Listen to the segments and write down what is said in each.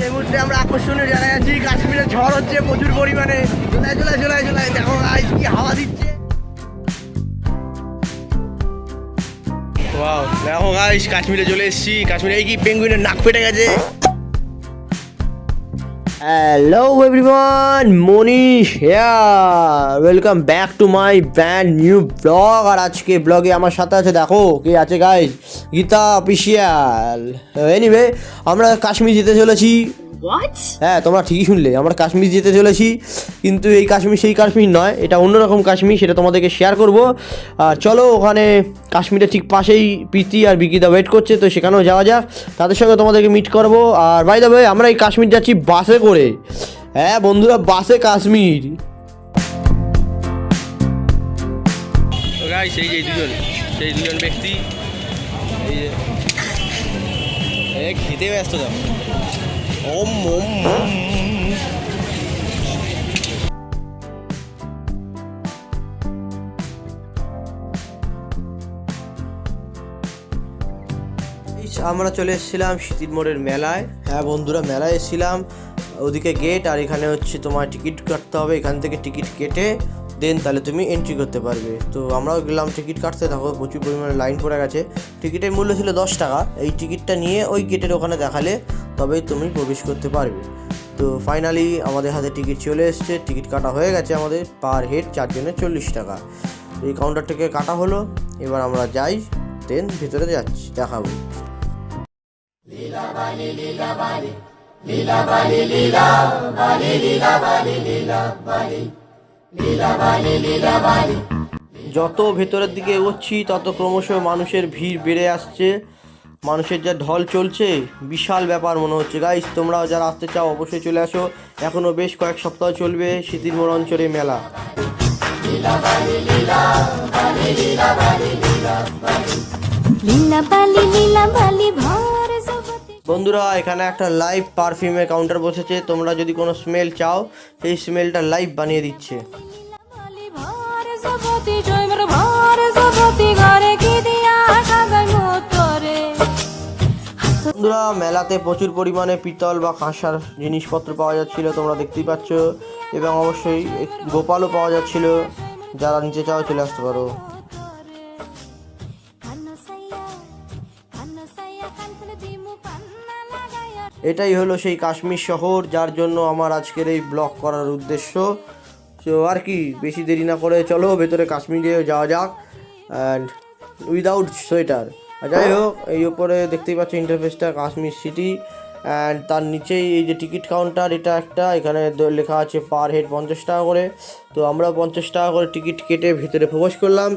এই মুহূর্তে আমরা আকর্ষণীয় জায়গায় আছি। কাশ্মীরে ঝড় হচ্ছে প্রচুর পরিমাণে। চলে দেখো গাইস কি হাওয়া দিচ্ছে। ওয়াও দেখো গাইস কাশ্মীরে চলে এসেছি। কাশ্মীরে এই কি পেঙ্গুইনের নাক ফেটে গেছে। Hello everyone, Manish here, welcome back to my brand new blog. আর আজকে ব্লগে আমার সাথে আছে, দেখো কে আছে গাইস, গীতা অফিসিয়াল। এনিওয়ে আমরা কাশ্মীর যেতে চলেছি। হ্যাঁ তোমরা ঠিকই শুনলে, আমরা কাশ্মীর যেতে চলেছি। কিন্তু এই কাশ্মীর সেই কাশ্মীর নয়, এটা অন্যরকম কাশ্মীর, সেটা তোমাদেরকে শেয়ার করব। আর চলো, ওখানে কাশ্মীরের ঠিক পাশেই প্রীতি আর বিকিদা ওয়েট করছে, তো সেখানেও যাওয়া যাক, তাদের সঙ্গে তোমাদেরকে মিট করব। আর বাই দ্য ওয়ে আমরা এই কাশ্মীর যাচ্ছি বাসে করে। হ্যাঁ বন্ধুরা, বাসে কাশ্মীর। সেই দুজন ব্যক্তি এই খেতে ব্যস্ত যাও। ওম ওম আমরা চলে এসেছিলাম শীতির মোড়ের মেলায়। হ্যাঁ বন্ধুরা, মেলায় এসেছিলাম। ওদিকে গেট, আর এখানে হচ্ছে তোমার টিকিট কাটতে হবে। এখান থেকে টিকিট কেটে দেন তাহলে তুমি এন্ট্রি করতে পারবে। তো আমরাও গেলাম টিকিট কাটতে, দেখো প্রচুর পরিমাণে লাইন পড়ে গেছে। টিকিটের মূল্য ছিল 10 টাকা। এই টিকিটটা নিয়ে ওই গেটের ওখানে দেখালে তবেই তুমি প্রবেশ করতে পারবে। তো ফাইনালি আমাদের হাতে টিকিট চলে এসছে, টিকিট কাটা হয়ে গেছে আমাদের। পার হেড 4 জনের 40 টাকা। এই কাউন্টার থেকে কাটা হলো। এবার আমরা যাই, দেন ভেতরে যাচ্ছি, দেখাবো। যত ভেতরের দিকে এগোচ্ছি তত ক্রমশ মানুষের ভিড় বেড়ে আসছে। মানুষের যা ঢল চলছে, বিশাল ব্যাপার মনে হচ্ছে। গাইস তোমরাও যারা আসতে চাও অবশ্যই চলে আসো। এখনও বেশ কয়েক সপ্তাহ চলবে শীতির মোড় অঞ্চলে মেলা। বন্ধুরা, এখানে একটা লাইভ পারফিউমের কাউন্টার বসেছে। তোমরা যদি কোনো স্মেল চাও, সেই স্মেলটা লাইভ বানিয়ে দিচ্ছে। বন্ধুরা, মেলাতে প্রচুর পরিমাণে পিতল বা কাঁসার জিনিসপত্র পাওয়া যাচ্ছিল, তোমরা দেখতেই পাচ্ছ। এবং অবশ্যই গোপালও পাওয়া যাচ্ছিল। যারা নিচে চাও চলে আসতে পারো। এটাই হলো সেই কাশ্মীর শহর, যার জন্য আমার আজকের এই ব্লগ করার উদ্দেশ্য। তো আর কি, বেশি দেরি না করে চলো ভেতরে কাশ্মীরে যাওয়া যাক, অ্যান্ড উইদাউট সোয়েটার। যাই হোক, এই উপরে দেখতেই পাচ্ছ ইন্টারফেসটা কাশ্মীর সিটি, অ্যান্ড তার নিচেই এই যে টিকিট কাউন্টার, এটা একটা, এখানে লেখা আছে পার হেড 50 টাকা করে। তো আমরা 50 টাকা করে টিকিট কেটে ভেতরে প্রবেশ করলাম।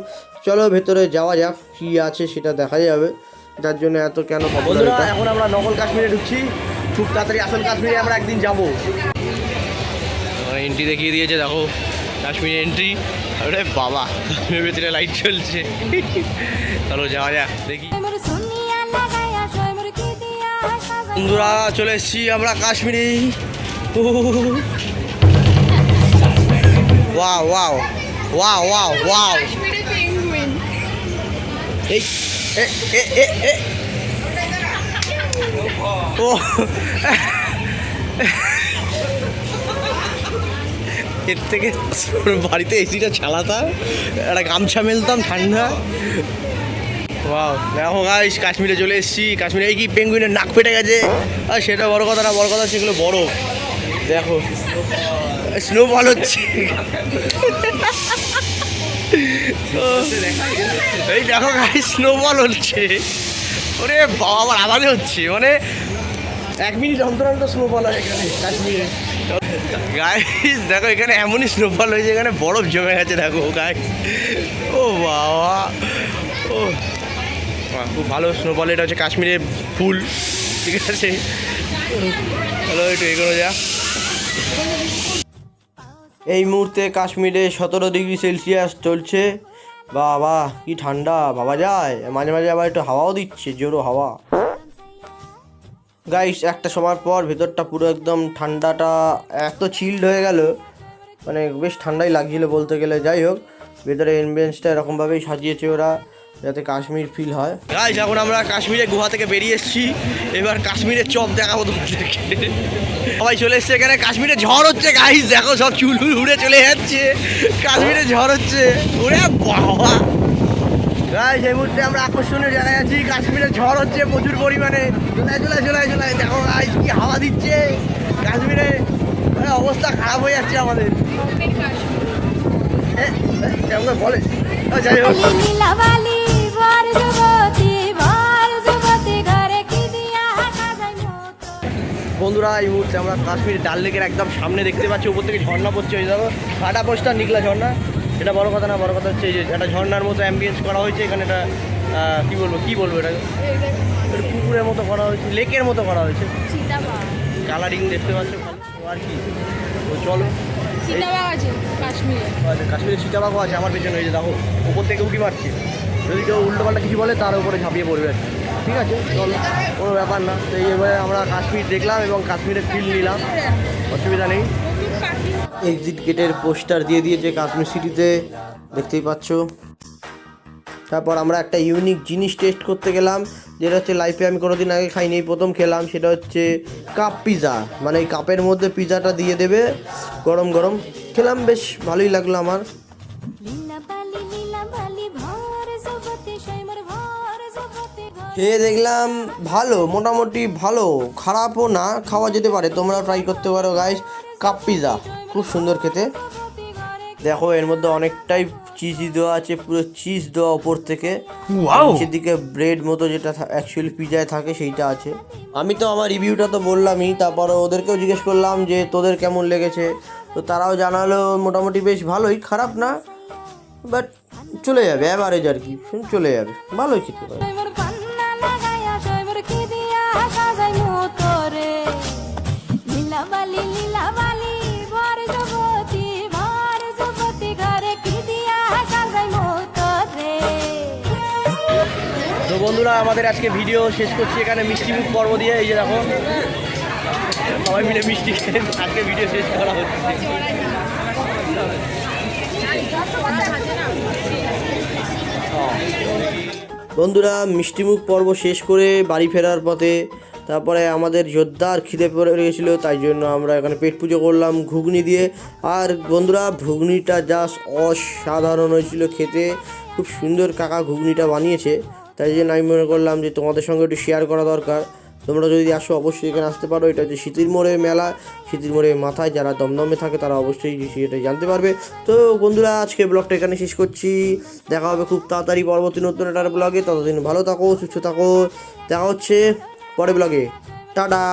চলো ভেতরে যাওয়া যাক, কী আছে সেটা দেখা যাবে, যার জন্য এত কেন বন্ধুরা। এখন আমরা নকল কাশ্মীরে ঢুকছি, খুব তাড়াতাড়ি আসল কাশ্মীরে আমরা একদিন যাবো। এন্ট্রি দেখিয়ে দিয়েছে, দেখো কাশ্মীরে এন্ট্রি। আরে বাবা, কাশ্মীরের ভেতরে লাইট চলছে। চলো যাওয়া যাক, দেখি। বন্ধুরা চলে এসেছি আমরা কাশ্মীরে। Wow wow wow wow wow. এই ও এর থেকে বাড়িতে এসিটা চালাতাম, একটা গামছা মেলতাম ঠান্ডা। ওয়াও দেখো গাইস, কাশ্মীরে চলে এসেছি। কাশ্মীরে এই কি পেঙ্গুইনের নাক ফেটে গেছে। আর সেটা বড় কথা না, বড় কথা সেগুলো বড়। দেখো স্নোফল হচ্ছে। এই দেখো গাইস, স্নোফল হচ্ছে। ওরে বাবা, আমার আওয়াজে হচ্ছে, মানে 1 মিনিট অন্তর অন্তর স্নোফল হয় এখানে কাশ্মীরে। গাইস দেখো, এখানে এমনই স্নোফল হয়েছে, এখানে বরফ জমে গেছে। দেখো গাইস, ও বাবা, ও খুব ভালো স্নোফল। এটা হচ্ছে কাশ্মীরের ফুল, ঠিক আছে। হ্যালো, একটু এগোনো যা। এই মুহূর্তে কাশ্মীরে 17 ডিগ্রি সেলসিয়াস চলছে। বাবা কি ঠান্ডা ভাবা যায়। মাঝে মাঝে আবার একটু হাওয়াও দিচ্ছে, জোরো হাওয়া। গাইস একটা সময় পর ভেতরটা পুরো একদম ঠান্ডাটা এত চিল্ড হয়ে গেল, মানে বেশ ঠান্ডাই লাগছিল বলতে গেলে। যাই হোক, ভেতরে এমবিয়েন্সটা এরকমভাবেই সাজিয়েছে ওরা। যাতে কাশ্মীর ফিল হয়। গাইস এখন আমরা কাশ্মীরের গুহা থেকে বেরিয়ে এসেছি, এবার কাশ্মীরের চপ দেখাবো তোমাদেরকে। সবাই চলে এসছে এখানে, কাশ্মীরে ঝড় হচ্ছে গাইস, দেখো সব চুল উড়ে চলে যাচ্ছে, কাশ্মীরে ঝড় হচ্ছে। ওরে বাবা গাইস এই মুহূর্তে আমরা আকর্ষণীয় জায়গায় আছি, কাশ্মীরে ঝড় হচ্ছে প্রচুর পরিমাণে। চলে দেখো গাইস কি হাওয়া দিচ্ছে কাশ্মীরে, অবস্থা খারাপ হয়ে যাচ্ছে আমাদের। বলে যাই হোক বন্ধুরা, এই মুহূর্তে আমরা কাশ্মীর ডাল লেকের একদম সামনে দেখতে পাচ্ছি, উপর থেকে ঝর্ণা পড়ছে। ওই দেখো ফাটা পোস্টার নিকলা ঝর্ণা, এটা বড় কথা না, বড় কথা হচ্ছে এই যে একটা ঝর্ণার মতো অ্যাম্বিয়েন্স করা হয়েছে এখানে। এটা কী বলবো এটাকে, পুকুরের মতো করা হয়েছে, লেকের মতো করা হয়েছে, কালারিং দেখতে পাচ্ছ আর কি। তো চলো, কাশ্মীরে সীতাবাগও আছে আমার পেছনে, এই যে দেখো উপর থেকে উঁকি মারছে, যদি কেউ উল্টোপাল্টা কিছু বলে তার উপরে ঝাঁপিয়ে পড়বে আর কি। ঠিক আছে চলো, কোনো ব্যাপার না। তো এইভাবে আমরা কাশ্মীর দেখলাম এবং কাশ্মীরের ফিল নিলাম, অসুবিধা নেই। এক্সিট গেটের পোস্টার দিয়ে দিয়েছে কাশ্মীর সিটিতে, দেখতেই পাচ্ছ। তারপর আমরা একটা ইউনিক জিনিস টেস্ট করতে গেলাম, যেটা হচ্ছে লাইফে আমি কোনোদিন আগে খাইনি, প্রথম খেলাম। সেটা হচ্ছে কাপ পিজা, মানে এই কাপের মধ্যে পিজাটা দিয়ে দেবে গরম গরম। খেলাম, বেশ ভালোই লাগলো আমার। খেয়ে দেখলাম ভালো, মোটামুটি ভালো, খারাপও না, খাওয়া যেতে পারে, তোমরাও ট্রাই করতে পারো গাইস। কাপ পিজা খুব সুন্দর খেতে। দেখো এর মধ্যে অনেকটাই চিজ দেওয়া আছে, পুরো চিজ দেওয়া ওপর থেকে, নিচের দিকে ব্রেড মতো যেটা অ্যাকচুয়ালি পিজায় থাকে সেইটা আছে। আমি তো আমার রিভিউটা তো বললামই, তারপরে ওদেরকেও জিজ্ঞেস করলাম যে তোদের কেমন লেগেছে, তো তারাও জানালো মোটামুটি বেশ ভালোই, খারাপ না, বাট চলে যাবে, অ্যাভারেজ আর কি, চলে যাবে, ভালোই খেতে পারে। তো বন্ধুরা, আমাদের আজকে ভিডিও শেষ করছি এখানে মিষ্টিমুখ পর্ব দিয়ে। এই যে দেখো সবাই মিলে মিষ্টি খেয়ে আজকে ভিডিও শেষ করা হচ্ছে। বন্ধুরা, মিষ্টিমুখ পর্ব শেষ করে বাড়ি ফেরার পথে তারপরে আমাদের জোরদার খিদে পড়ে গেছিলো, তাই জন্য আমরা এখানে পেট পুজো করলাম ঘুগনি দিয়ে। আর বন্ধুরা, ঘুগনিটা জাস্ট অসাধারণ হয়েছিল খেতে, খুব সুন্দর কাকা ঘুগনিটা বানিয়েছে, তাই জন্য আমি মনে করলাম যে তোমাদের সঙ্গে একটু শেয়ার করা দরকার। তোমরা যদি আসো অবশ্যই এখানে আসতে পারো। এটা হচ্ছে শীতির মোড়ে মেলা, শীতির মোড়ে মাথায় যারা দমদমে থাকে তারা অবশ্যই সেটা জানতে পারবে। তো বন্ধুরা, আজকে ব্লগটা এখানে শেষ করছি, দেখা হবে খুব তাড়াতাড়ি পরবর্তী নতুন একটা ব্লগে। ততদিন ভালো থাকো, সুস্থ থাকো, দেখা হচ্ছে পরে ব্লগে, টাটা।